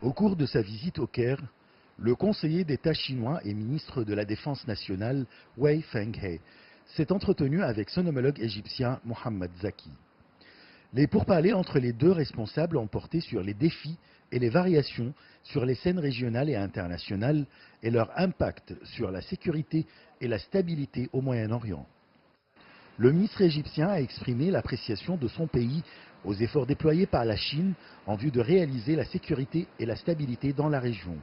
Au cours de sa visite au Caire, le conseiller d'État chinois et ministre de la Défense nationale, Wei Fenghe, s'est entretenu avec son homologue égyptien, Mohamed Zaki. Les pourparlers entre les deux responsables ont porté sur les défis et les variations sur les scènes régionales et internationales et leur impact sur la sécurité et la stabilité au Moyen-Orient. Le ministre égyptien a exprimé l'appréciation de son pays aux efforts déployés par la Chine en vue de réaliser la sécurité et la stabilité dans la région.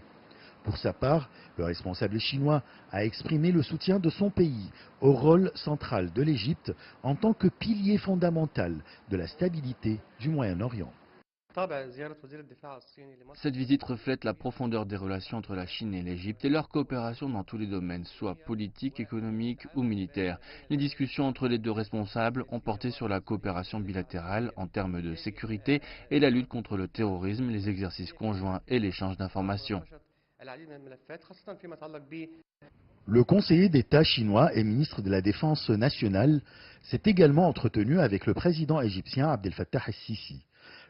Pour sa part, le responsable chinois a exprimé le soutien de son pays au rôle central de l'Égypte en tant que pilier fondamental de la stabilité du Moyen-Orient. Cette visite reflète la profondeur des relations entre la Chine et l'Égypte et leur coopération dans tous les domaines, soit politiques, économiques ou militaires. Les discussions entre les deux responsables ont porté sur la coopération bilatérale en termes de sécurité et la lutte contre le terrorisme, les exercices conjoints et l'échange d'informations. Le conseiller d'État chinois et ministre de la Défense nationale s'est également entretenu avec le président égyptien Abdel Fattah el-Sisi.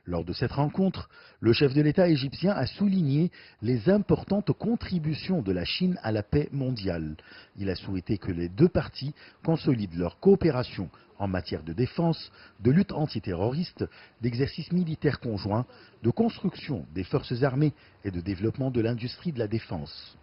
Lors de cette rencontre, le chef de l'État égyptien a souligné les importantes contributions de la Chine à la paix mondiale. Il a souhaité que les deux parties consolident leur coopération en matière de défense, de lutte antiterroriste, d'exercices militaires conjoints, de construction des forces armées et de développement de l'industrie de la défense.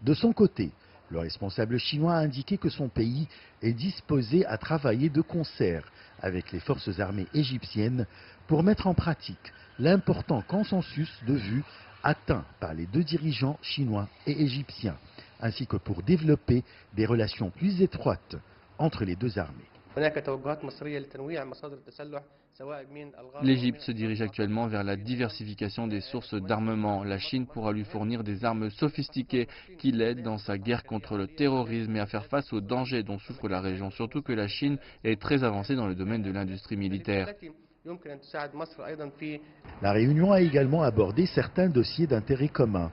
De son côté, le responsable chinois a indiqué que son pays est disposé à travailler de concert avec les forces armées égyptiennes pour mettre en pratique l'important consensus de vues atteint par les deux dirigeants chinois et égyptiens, ainsi que pour développer des relations plus étroites entre les deux armées. L'Égypte se dirige actuellement vers la diversification des sources d'armement. La Chine pourra lui fournir des armes sophistiquées qui l'aident dans sa guerre contre le terrorisme et à faire face aux dangers dont souffre la région, surtout que la Chine est très avancée dans le domaine de l'industrie militaire. La réunion a également abordé certains dossiers d'intérêt commun.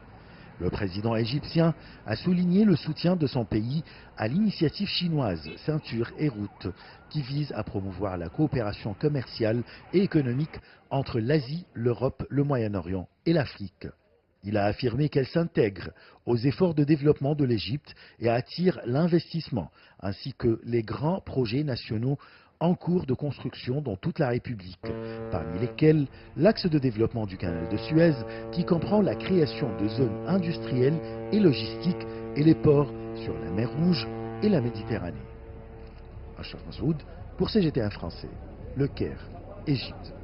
Le président égyptien a souligné le soutien de son pays à l'initiative chinoise Ceinture et Route, qui vise à promouvoir la coopération commerciale et économique entre l'Asie, l'Europe, le Moyen-Orient et l'Afrique. Il a affirmé qu'elle s'intègre aux efforts de développement de l'Égypte et attire l'investissement, ainsi que les grands projets nationaux en cours de construction dans toute la République, parmi lesquels l'axe de développement du canal de Suez, qui comprend la création de zones industrielles et logistiques et les ports sur la mer Rouge et la Méditerranée. Achraf Massoud pour CGT1 français, Le Caire, Égypte.